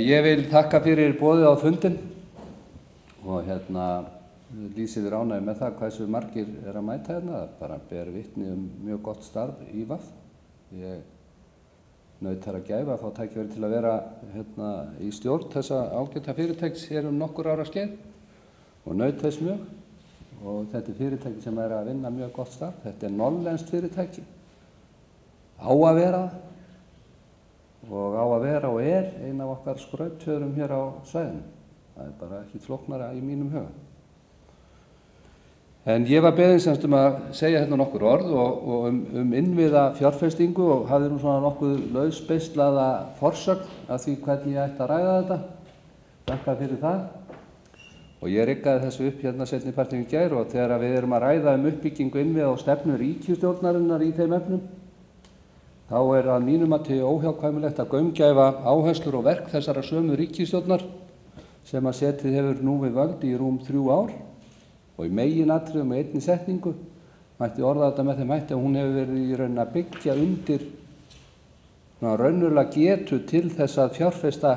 Ég vil þakka fyrir boðið á fundinn og lýsi þér ánægju með það hversu margir að mæta hérna. Það bara ber vitni mjög gott starf í VAF. Ég naut þar að gæfa að fá tækifæri til að vera í stjórn þessa ágæta fyrirtækis hér nokkur ára skeið og naut þess mjög. Og þetta fyrirtæki sem að vinna mjög gott starf. Þetta nollenskt fyrirtæki. Á að vera og á að vera og ein af okkar skrautfjöðrum hér á svæðinu. Það bara ekki flóknara í mínum huga. En ég var beðinn semst að segja nokkur orð og innviða fjárfestingu og hafði nú svona nokkuð lausbeislaða forsögn af því hvernig ég ætti að ræða þetta. Þakka fyrir það. Og ég riggaði þessu upp seinni partinn í gær og þegar við erum að ræða uppbyggingu innviða og stefnu ríkisstjórnarinnar í þeim efnum, þá að mínum mati óhjákvæmilegt að gaumgæfa áherslur og verk þessara sömu ríkisstjórnar sem að setið hefur nú við völd í rúm 3 ár og í meginatriðum með einni setningu mætti orða þetta með þeim hætti að hún hefur verið í raun að byggja undir raunverulega getu til þess að fjárfesta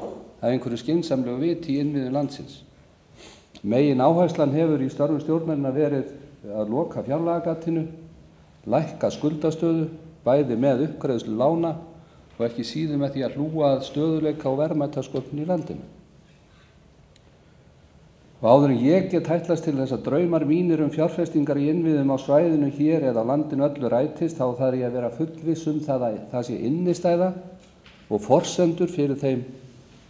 af einhverju skynsamlegu viti í innviðum landsins. Megin áherslan hefur í störfum stjórnarinnar verið að loka fjárlagagatinu, lækka skuldastöðu, bæði með uppgreiðslu lána og ekki síður með því að hlúa að stöðugleika og verðmætasköpun í landinu. Og áður en ég get ætlast til þess að draumar mínir fjárfestingar í innviðum á svæðinu hér eða á landinu öllu rætist, þá þarf ég að vera fullviss að það sé innistæða og forsendur fyrir þeim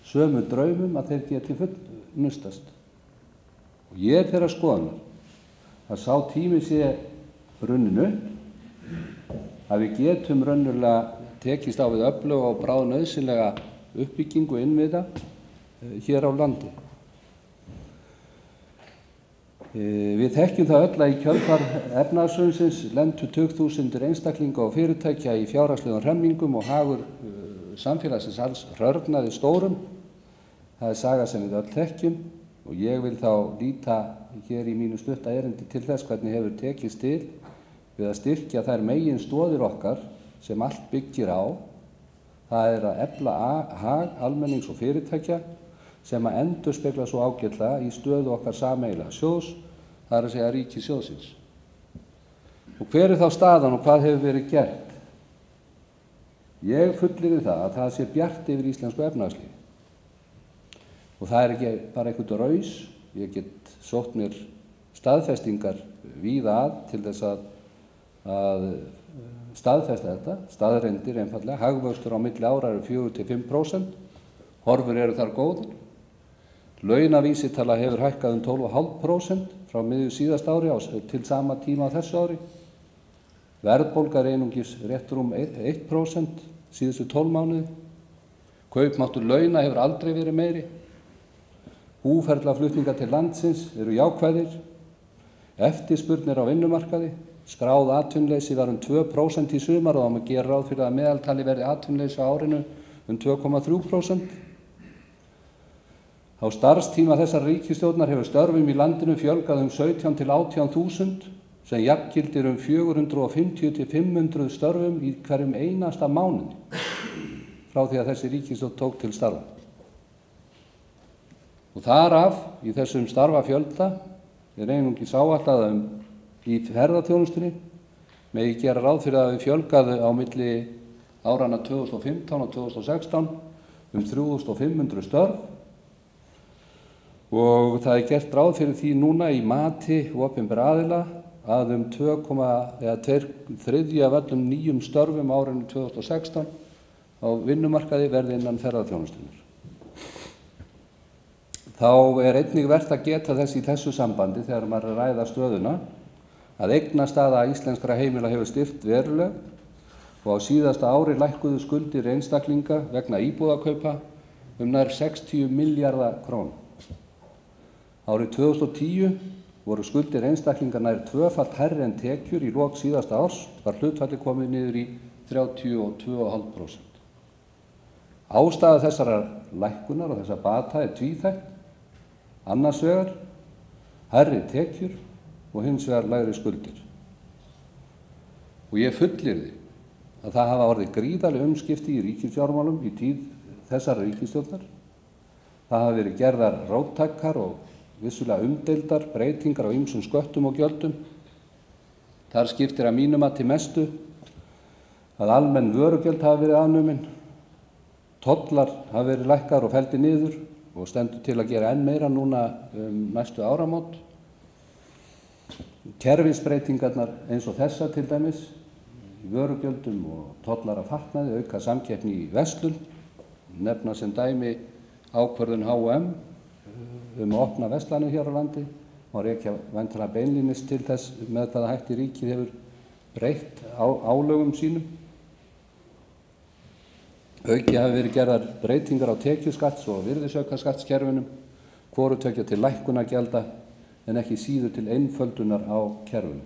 sömu draumum að þeir geti fullnustast. Og ég þeirrar skoðunar að sá tími sé runninn upp, að við getum raunverulega tekist á við öfluga og bráðnauðsynlega uppbyggingu innviða hér á landi. Við þekkjum það öll að í kjölfar efnahagshrunsins lentu tugþúsundir einstaklinga og fyrirtækja í fjárhagslegum hremmingum og hagur samfélagsins alls hrörnaði stórum. Það saga sem við öll þekkjum og ég vil þá líta hér í mínu stutta erindi til þess hvernig hefur tekist til við að styrkja þær megin stoðir okkar sem allt byggir á. Það að efla hag almennings og fyrirtækja sem að endurspegla svo ágætlega í stöðu okkar sameiginlega sjóðs, það að segja ríkissjóðsins. Og hver þá staðan og hvað hefur verið gert? Ég fullyrði það að það sé bjart yfir íslensku efnahagslífi. Og það ekki bara einhvern raus, ég get sótt mér staðfestingar víða til þess að staðfesta þetta, staðreyndir einfaldlega, hagvöxtur á milli ára 4–5%, horfur þar góðar, launavísitala hefur hækkað 12,5% frá miðju síðasta ári til sama tíma á þessu ári, verðbólga einungis rétt rúm 1% síðustu 12 mánuði, kaupmáttur launa hefur aldrei verið meiri, búferlaflutningar til landsins eru jákvæðir, eftirspurn á vinnumarkaði, skráð atvinnuleysi var 2% í sumar og það má gera ráð fyrir að meðaltali verði atvinnuleysi á árinu 2,3%. Á starfstíma þessar ríkisstjórnar hefur störfum í landinu fjölgað 17 til 18.000 sem jafngildir 450–500 störfum í hverjum einasta mánuði frá því að þessi ríkisstjórn tók til starfa. Og þar af í þessum starfafjölda einungis áætlað í ferðaþjónustunni megi gera ráð fyrir að við fjölgaðu á milli áranna 2015 og 2016 3.500 störf og það gert ráð fyrir því núna í mati opinberra aðila að 2,3 af öllum nýjum störfum árinu 2016 á vinnumarkaði verði innan ferðaþjónustunnar. Þá einnig vert að geta þess í þessu sambandi þegar maður ræða stöðuna að eignastaða íslenskra heimila hefur styrkt verulega og á síðasta ári lækkuðu skuldir einstaklinga vegna íbúðakaupa nær 60 milljarða króna. Árið 2010 voru skuldir einstaklinga nær tvöfalt hærri en tekjur í lok síðasta árs var hlutfallið komið niður í 32,5%. Ástæða þessarar lækkunar og þessa bata tvíþætt. Annars vegar hærri tekjur og hins vegar lægri skuldir. Og ég fullyrði að það hafa orðið gríðarleg umskipti í ríkisfjármálum í tíð þessar ríkisstjórnar. Það hafa verið gerðar róttækar og vissulega umdeildar breytingar á ýmsum sköttum og gjöldum. Þar skiptir að mínu mati mestu að almenn vörugjöld hafa verið afnumin, tollar hafa verið lækkaðir og felldir niður og stendur til að gera enn meira núna næstu áramót. Kerfisbreytingarnar eins og þessa til dæmis, í vörugjöldum og tollar af fatnaði, auka samkeppni í verslun, nefna sem dæmi ákvörðun H&M að opna verslanir hér á landi, má rekja væntanlega beinlínis til þess með hvaða hætti ríkið hefur breytt álögum sínum. Auki hafi verið gerðar breytingar á tekjuskatts- og virðisaukaskattskerfinum, hvoru tveggja til lækkunargjalda en ekki síður til einföldunar á kerfunum.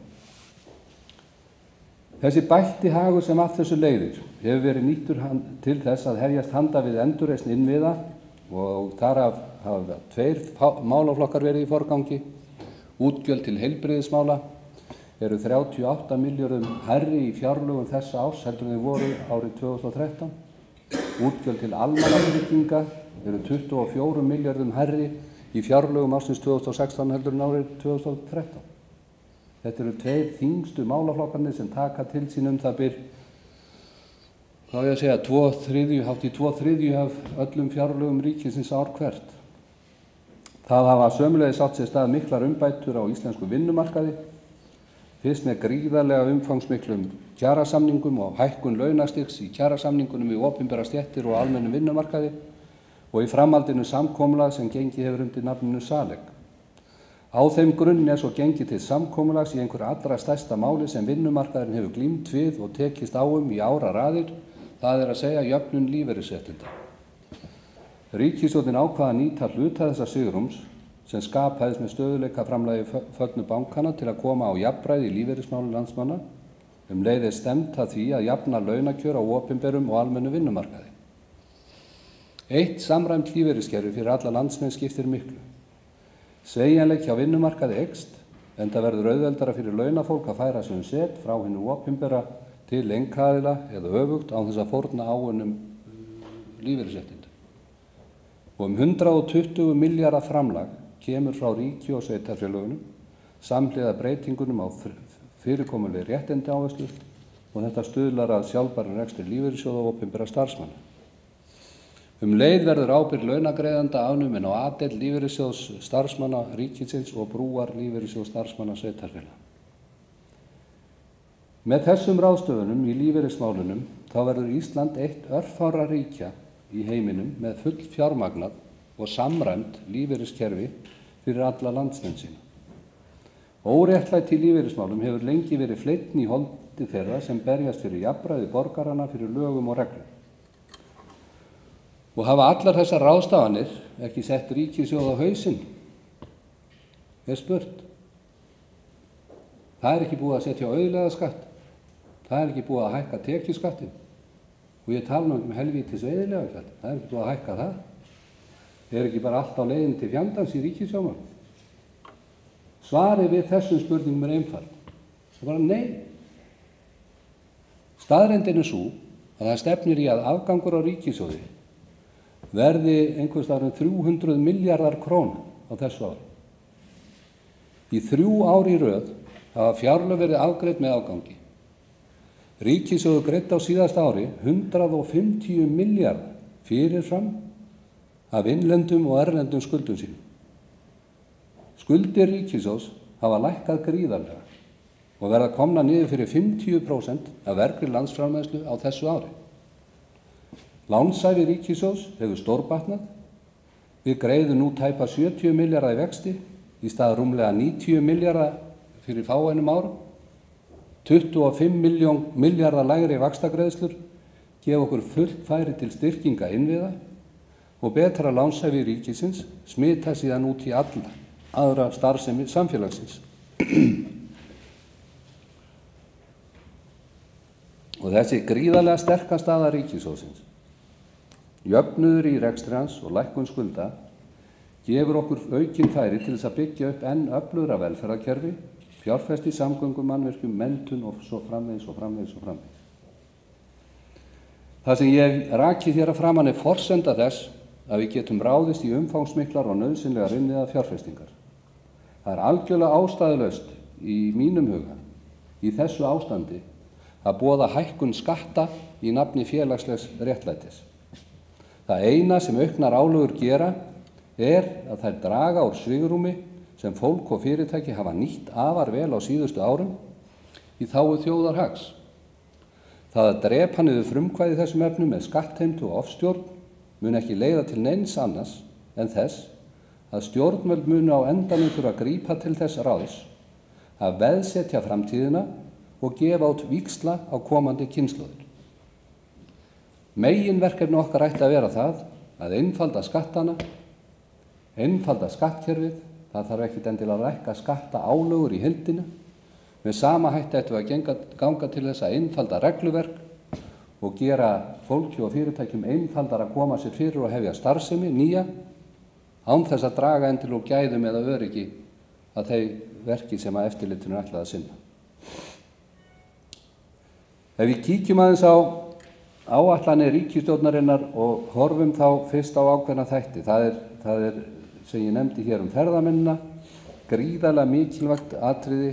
Þessi bætti hagur sem af þessu leiðir hefur verið nýttur til þess að hefjast handa við endurreisn innviða og þar hafa 2 málaflokkar verið í forgangi. Útgjöld til heilbrigðismála eru 38 milljörðum hærri í fjárlögum þessa árs heldur en þau voru árið 2013. Útgjöld til almannatrygginga eru 24 milljörðum hærri í fjárlögum ársins 2016 heldur en árið 2013. Þetta eru 2 þyngstu málaflokkarnir sem taka til sín það bil, hvað á ég að segja, hátt í 2/3 af öllum fjárlögum ríkisins ár hvert. Það hafa sömuleiðis átt sér stað miklar umbætur á íslensku vinnumarkaði, fyrst með gríðarlega umfangsmiklum kjarasamningum og hækkun launastigs í kjarasamningunum í opinbera stéttir og almennum vinnumarkaði og í framhaldinu samkomulag sem gengið hefur undir nafninu SALEG. Á þeim grunni svo gengið til samkomulags í einhverju allra stærsta máli sem vinnumarkaðurinn hefur glímt við og tekist á í áraraðir, það er að segja jöfnun lífeyrisréttinda. Ríkisstjórnin ákvað að nýta hluta þessa svigrúms sem skapaðist með stöðugleikaframlagi föllnu bankana til að koma á jafnræði í lífeyrismálum landsmanna, leið er stefnt að því að jafna launakjör á opinberum og almennu vinnumarkaði. Eitt samræmt lífeyriskerfi fyrir alla landsmenn skiptir miklu. Sveigjanleiki hjá vinnumarkaði eykst, enda verður auðveldara fyrir launafólk að færa sig set frá hinu opinbera til einkaaðila eða öfugt án þess að fórna áunnum lífeyrisréttindum. Og 120 milljarða framlag kemur frá ríki og sveitarfélögunum samhliða breytingunum á fyrirkomulegi réttindaáherslur og þetta stuðlar að sjálfbærum rekstri lífeyrissjóða og opinberra starfsmanna. Leið verður ábyrgð launagreiðanda afnumin á A-deild lífeyrissjóðs starfsmanna ríkisins og brúar lífeyrissjóðs starfsmanna sveitarfélaga. Með þessum ráðstöfunum í lífeyrismálunum þá verður Ísland eitt örfárra ríkja í heiminum með full fjármagnað og samræmt lífeyriskerfi fyrir alla landsmenn sína. Óréttlæti í lífeyrismálum hefur lengi verið fleinn í holdi þeirra sem berjast fyrir jafnræði borgaranna fyrir lögum og reglum. Og hafa allar þessar ráðstafanir ekki sett ríkissjóð á hausinn? Spurt. Það ekki búið að setja á auðlegðarskatt. Það ekki búið að hækka tekjuskattinn. Og ég tala nú um helvítis veiðilegagjald. Það ekki búið að hækka það. Ekki bara allt á leiðin til fjandans í ríkissjóðmálum? Svarið við þessum spurningum einfalt. Það bara nei. Staðreyndin sú að það stefnir í að afgangur á ríkissjóði verði einhvers staðar 300 milljarðar króna á þessu ári. Í 3 ár í röð hafa fjárlög verið afgreidd með afgangi. Ríkissjóður greiddi á síðasta ári 150 milljarða fyrirfram af innlendum og erlendum skuldum sínum. Skuldir ríkissjóðs hafa lækkað gríðarlega og verða komna niður fyrir 50% af vergri landsframleiðslu á þessu ári. Lánshæfi ríkissjóðs hefur stórbatnað. Við greiðum nú tæpa 70 milljarða í vexti í stað rúmlega 90 milljarða fyrir fáeinum árum. 25 milljarða lægri vaxtagreiðslur gefa okkur fullt færi til styrkinga innviða og betra lánshæfi ríkisins smita síðan út í alla aðra starfsemi samfélagsins. Og þessi gríðarlega sterka staða ríkissjóðsins, jöfnuður í rekstri hans og lækkun skulda gefur okkur aukin færi til þess að byggja upp enn öflugra velferðarkerfi, fjárfesta í samgöngum, mannvirkjum, menntun og svo framvegis og framvegis og framvegis. Það sem ég raki hér að framan forsenda þess að við getum ráðist í umfangsmiklar og nauðsynlegar innviða fjárfestingar. Það algjörlega ástæðulaust í mínum huga í þessu ástandi að boða hækkun skatta í nafni félagslegs réttlætis. Það eina sem auknar álögur gera að þær draga úr svigrúmi sem fólk og fyrirtæki hafa nýtt afar vel á síðustu árum í þágu þjóðarhags. Það að drepa niður frumkvæði þessum efnum með skattheimtu og ofstjórn mun ekki leiða til neins annars en þess að stjórnvöld munu á endanum þurfa að grípa til þess ráðs að veðsetja framtíðina og gefa út víxla á komandi kynslóðir. Meginverkefni okkar ætti að vera það að einfalda skattana, einfalda skattkerfið. Það þarf ekkert endilega að lækka skattaálögur í heildina. Með sama hætti ættum við að ganga til þess að einfalda regluverk og gera fólki og fyrirtækjum einfaldar að koma sér fyrir og hefja starfsemi nýja án þess að draga endilega úr gæðum eða öryggi að þeir verki sem að eftirlitinu er ætlað að sinna. Ef við kíkjum aðeins á áætlanir ríkisstjórnarinnar og horfum þá fyrst á ákveðna þætti. Það er sem ég nefndi hér ferðamennina, gríðarlega mikilvægt atriði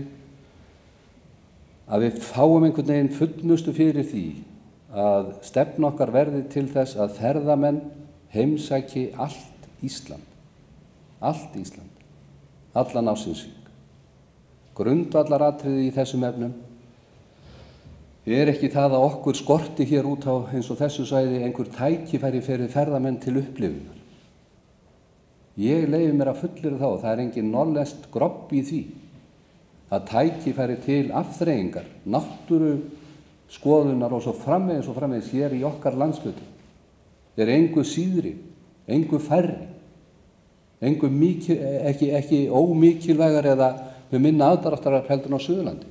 að við fáum einhvern veginn fullnustu fyrir því að stefna okkar verði til þess að ferðamenn heimsæki allt Ísland, allan ársins hring. Grundvallaratriði í þessum efnum ekki það að okkur skorti hér út á eins og þessu svæði einhver tækifæri fyrir ferðamenn til upplifunar. Ég leyfi mér að fullyrða þá, það engin norðlenskt grobb í því að tækifæri til afþreyingar, náttúru skoðunar og svo framvegis hér í okkar landshluta engu síðri, engu færri, ekki ómikilvægar eða með minna aðdráttar heldur á Suðurlandi.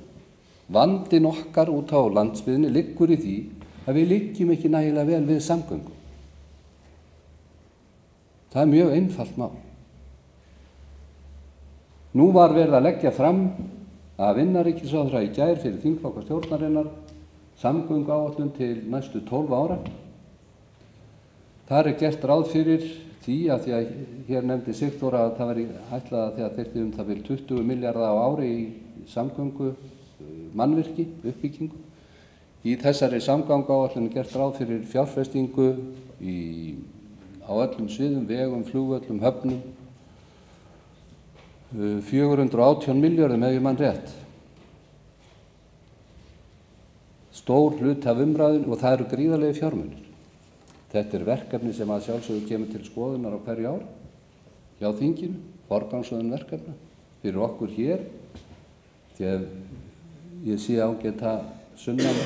Vandinn okkar út á landsbyggðinni liggur í því að við liggjum ekki nægilega vel við samgöngum. Það mjög einfalt mál. Nú var verið að leggja fram af innanríkisráðherra í gær fyrir þingflokka stjórnarinnar samgönguáætlun til næstu 12 ára. Þar gert ráð fyrir því að því að hér nefndi Sigþór að það væri ætlað að þegar þyrfti það bil 20 milljarða á ári í samgöngu mannvirki, uppbyggingu. Í þessari samgönguáætlun gert ráð fyrir fjárfestingu á öllum sviðum, vegum, flugvöllum, höfnum, 418 milljörðum ef ég man rétt. Stór hluti af umræðunni og það eru gríðarlegir fjármunir. Þetta verkefni sem að sjálfsögðu kemur til skoðunar á hverju ári hjá þinginu, forgangsröðun verkefna fyrir okkur hér, því að ég sé ágæta sunnan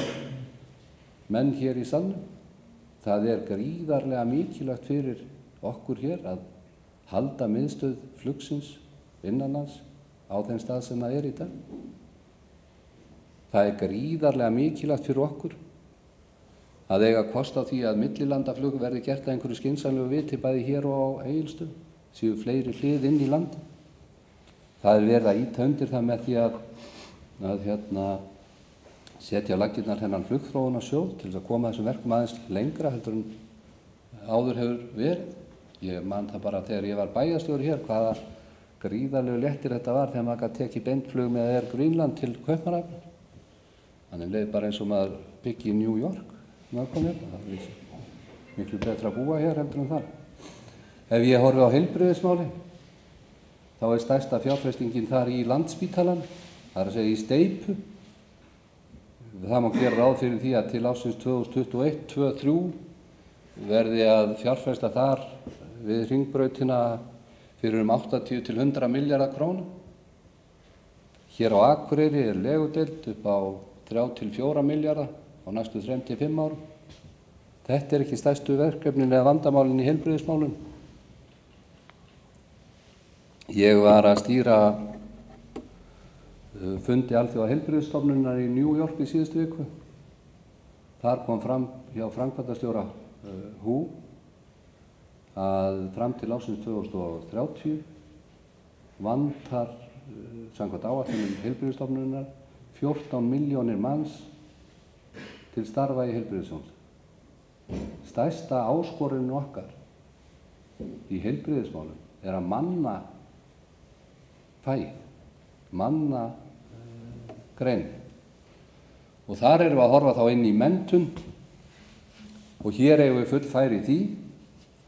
menn hér í salnum. Það gríðarlega mikilvægt fyrir okkur hér að halda miðstöð flugsins innanlands á þeim stað sem það í dag. Það gríðarlega mikilvægt fyrir okkur að eiga kost á því að millilandaflug verði gert að einhverju skynsamlegu viti bæði hér og á Egilsstöðum, séu fleiri hlið inn í landi. Það verið að ýta undir það með því að setja á laggirnar þennan flugþróunarsjóð til þess að koma þessum verkum aðeins lengra heldur en áður hefur verið. Ég man það bara þegar ég var bæjarstjóri hér hvaða gríðarlegu léttir þetta var þegar maður gat tekið beintflug með Air Greenland til Kaupmannahafnar. Þannig leið bara eins og maður byggi í New York. Það miklu betra að búa hér heldur en þar. Ef ég horfi á heilbrigðismáli, þá stærsta fjárfestingin þar í Landspítalann, það að segja í steypu. Það má gera ráð fyrir því að til ársins 2021-2023 verði að fjárfesta þar við Hringbrautina fyrir 80 til 100 milljarða króna. Hér á Akureyri legudeild upp á 3 til 4 milljarða á næstu 3 til 5 árum. Þetta ekki stærstu verkefnin eða vandamálin í heilbrigðismálum. Ég var að stýra fundi Alþjóða heilbrigðisstofnunar í New York í síðustu viku. Þar kom fram hjá framkvæmdastjóra WHO að fram til ársins 2030 vantar samkvæmt áætlunum heilbrigðisstofnunar 14 milljónir manns til starfa í heilbrigðisþjónustu. Stærsta áskorunin okkar í heilbrigðismálum að manna fæið, manna greinin. Og þar erum við að horfa þá inn í menntun og hér eigum við full færi í því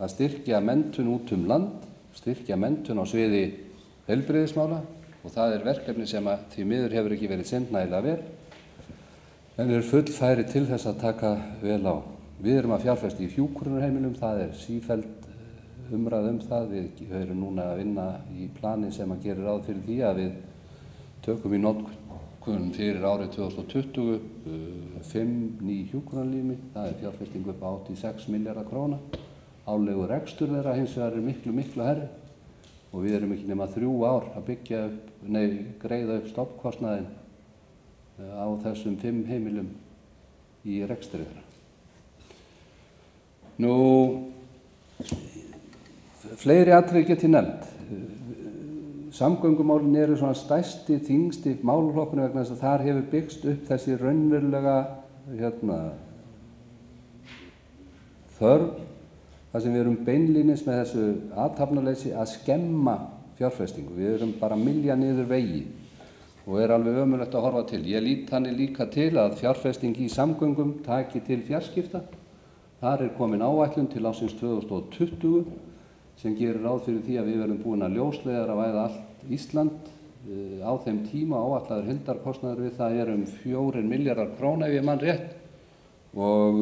að styrkja menntun út land, styrkja menntun á sviði heilbrigðismála og það verkefni sem því miður hefur ekki verið sinnt nægilega vel, en full færi til þess að taka vel á. Við erum að fjárfesta í hjúkrunarheimilum, það sífelld umræða það. Við erum núna að vinna í plani sem að gera ráð fyrir því að við tökum í notkun fyrir árið 2020 5 ný hjúkrunarrými. Það fjárfesting upp á 86 milljarða króna. Árlegur rekstur þeirra hins vegar miklu hærri og við erum ekki nema 3 ár að greiða upp stofnkostnaðinn á þessum 5 heimilum í rekstri þeirra. Fleiri atriði get ég nefnt. Samgöngumálin eru svona stærsti, þyngsti málaflokkurinn vegna þess að þar hefur byggst upp þessi raunverulega þörf, þar sem við erum beinlínis með þessu athafnaleysi að skemma fjárfestingu. Við erum bara að mylja niður vegi og alveg ömurlegt að horfa til. Ég lít þannig líka til að fjárfesting í samgöngum taki til fjarskipta. Þar komin áætlun til ársins 2020 sem gerir ráð fyrir því að við verðum búin að ljósleiðaravæða allt Ísland. Á þeim tíma áætlaður heildarkostnaður við það 4 milljarðar króna ef ég man rétt og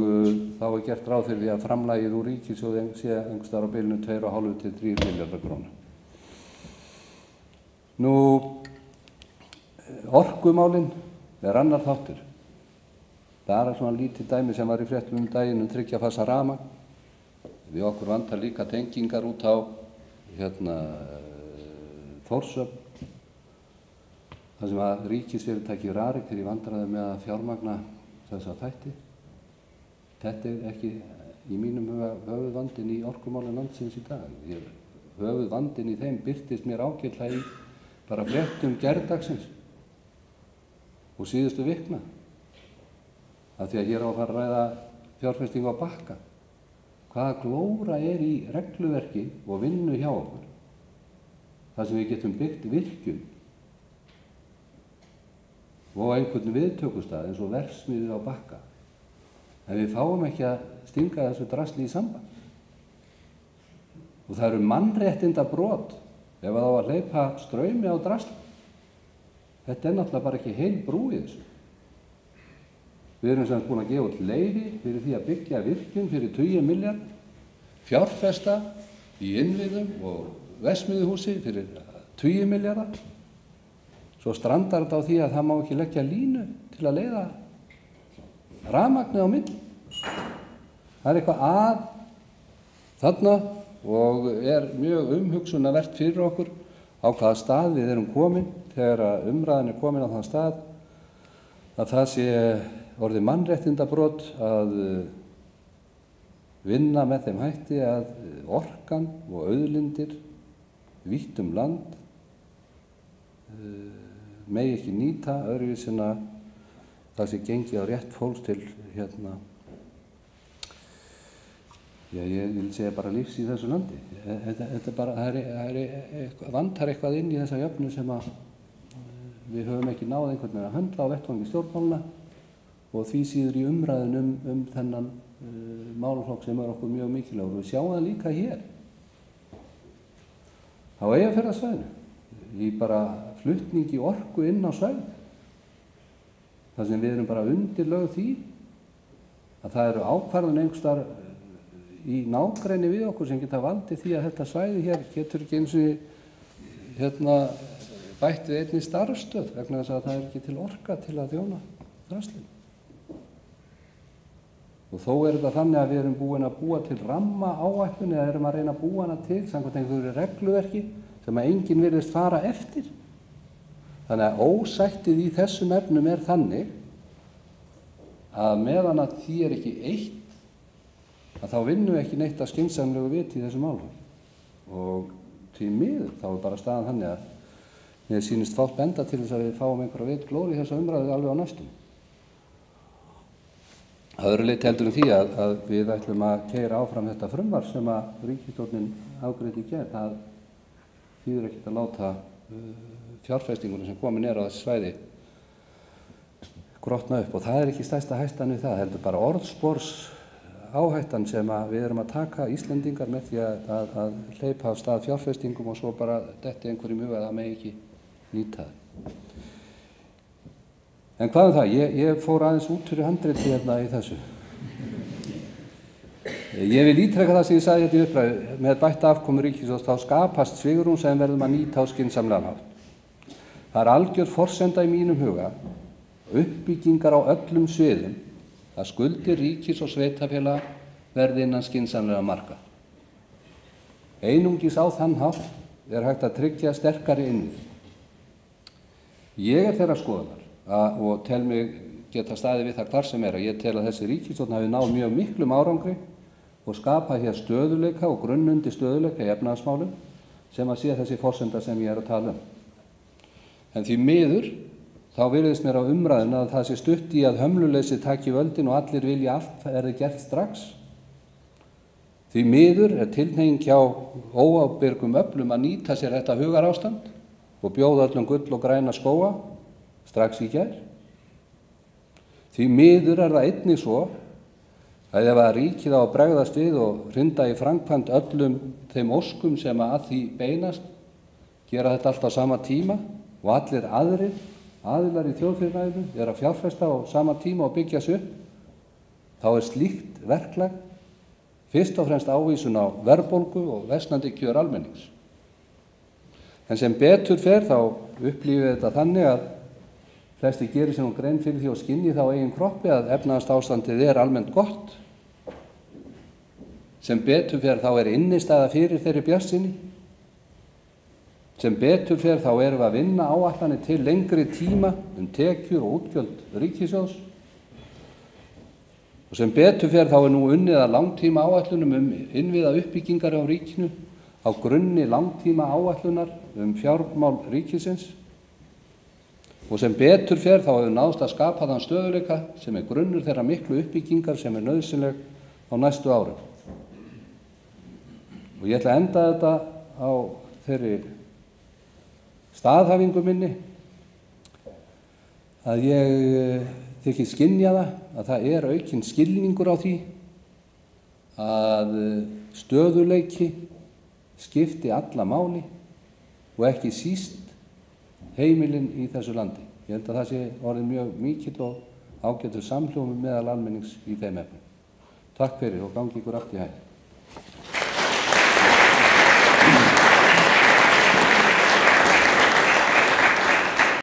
þá gert ráð fyrir því að framlagið úr ríkissjóði sé einhvers staðar á bilinu 2,5 til 3 milljarðar króna. Orkumálin annar þáttur. Það svona lítið dæmi sem var í fréttum daginn tryggja fasa rafmagn. Við okkur vantar líka tengingar út á Þórshöfn, þar sem að ríkisfyrirtæki Rarik í vandræðum með að fjármagna þessa þætti. Þetta ekki í mínum huga höfuðvandinn í orkumálum landsins í dag. Höfuðvandinn í þeim birtist mér ágætlega í bara fréttum gærdagsins og síðustu vikna. Af því að hér á að fara að ræða fjárfestingu á Bakka. Hvaða glóra í regluverki og vinnu hjá okkur? Það sem við getum byggt virkjun og einhvern viðtökustað eins og verksmiðju á Bakka. En við fáum ekki að stinga þessu drasli í samband. Og það mannréttindabrot ef það á að hleypa straumi á drasli. Þetta náttúrulega bara ekki heil brú í þessu. Við erum sem búin að gefa út leyfi fyrir því að byggja virkjun fyrir 20 milljarð, fjárfesta í innviðum og verksmiðjuhúsi fyrir 20 milljarðar. Svo strandar þetta á því að það má ekki leggja línu til að leiða rafmagnið á milli. Það eitthvað að þarna og mjög umhugsunarvert fyrir okkur á hvaða stað við erum komin þegar umræðan komin á þann stað að það sé orðið mannréttindabrot að vinna með þeim hætti að orkan og auðlindir vítt land megi ekki nýta öðruvísi en að það sé gengið á rétt fólks til ég vil segja bara lífs í þessu landi. Þetta bara, vantar eitthvað inn í þessa jöfnu sem að við höfum ekki náð einhvern veginn að höndla á vettvangi stjórnmálana og því síður í umræðun þennan málaflokk sem okkur mjög mikilvægur. Við sjáum það líka hér á Eyjafjarðarsvæðinu í bara flutningi orku inn á svæðið. Það sem við erum bara undirlögð því að það eru ákvarðanir einhvers staðar í nágrenni við okkur sem geta valdið því að þetta svæði hér getur ekki eins og bætt við einni starfsstöð vegna þess að það ekki til orka til að þjóna draslinu. Og þó þetta þannig að við erum búin að búa til rammaáætlun eða erum að reyna að búa hana til samkvæmt einhverju regluverki sem að enginn virðist fara eftir. Þannig að ósættið í þessum efnum þannig að meðan að því ekki eitt að þá vinnum við ekki neitt að skynsamlegu viti í þessu málum. Og því miður þá bara staðan þannig að mér sýnist fátt benda til þess að við fáum einhverja vitglóri í þessa umræðu alveg á næstunni. Að öðru leyti heldur því að við ætlum að keyra áfram þetta frumvarp sem að ríkisstjórnin afgreiddi í gær. Það þýðir ekkert að láta fjárfestingunum sem komin á þessi svæði grotna upp, og það er ekki stærsta hættan við það, heldur bara orðspors áhættan sem við erum að taka Íslendingar með því að hleypa af stað fjárfestingum og svo bara detti einhverjum huga að það megi ekki nýta það. En hvað það? Ég fór aðeins út fyrir handriti hérna í þessu. Ég vil ítreka það sem ég sagði hérna í uppræðu, með bætta afkomu ríkissjóðs þá skapast svigrúm sem verðum að nýta á skynsamlegan hátt. Það er algjör forsenda í mínum huga, uppbyggingar á öllum sviðum, að skuldir ríkis og sveitarfélaga verði innan skynsamlega marka. Einungis á þann hátt er hægt að tryggja sterkari innviði. Ég er þeirrar skoðunar og tel mig geta staðið við það hvar sem er, að ég tel að þessi ríkisstjórn hafi náð mjög miklum árangri og skapað hér stöðugleika og grunnundi stöðugleika í efnahagsmálum sem að sé þessi forsenda sem ég er að tala um. En því miður þá virðist mér á umræðinu að það sé stutt í að hömluleysi taki völdin og allir vilja allt verði gert strax. Því miður er tilhneiging hjá óábyrgum öflum að nýta sér þetta hugarástand og bjóða öllum gull og græna skóga strax í gær. Því miður er það einnig svo að ef að ríkið á að bregðast við og hrinda í framkvæmd öllum þeim óskum sem að því beinast, gera þetta allt á sama tíma og allir aðilar í þjóðfélaginu er að fjárfesta á sama tíma og byggja sig upp, þá er slíkt verklag fyrst og fremst ávísun á verðbólgu og versnandi kjör almennings. En sem betur fer þá upplifir þetta þannig að flestir gerir sér nú grein fyrir því og skynji þá eigin kroppi að efnahagsástandið er almennt gott. Sem betur fer þá er innistæða fyrir þeirri bjartsýni. Sem betur fer þá erum við að vinna áætlanir til lengri tíma tekjur og útgjöld ríkissjóðs. Og sem betur fer þá er nú unnið að langtíma áætlunum innviða uppbyggingar á ríkinu á grunni langtíma áætlunar fjármál ríkisins. Og sem betur fer þá hefur náðst að skapa þann stöðugleika sem er grunnur þeirra miklu uppbyggingar sem er nauðsynleg á næstu árum. Og ég ætla að enda þetta á þeirri staðhæfingu minni að ég þykist skynja að það er aukinn skilningur á því að stöðugleiki skipti alla máli og ekki síst heimilin í þessu landi. Ég held að það sé orðið mjög mikill og ágætur samhljómur meðal almennings í þeim efnum. Takk fyrir og gangi ykkur allt í haginn.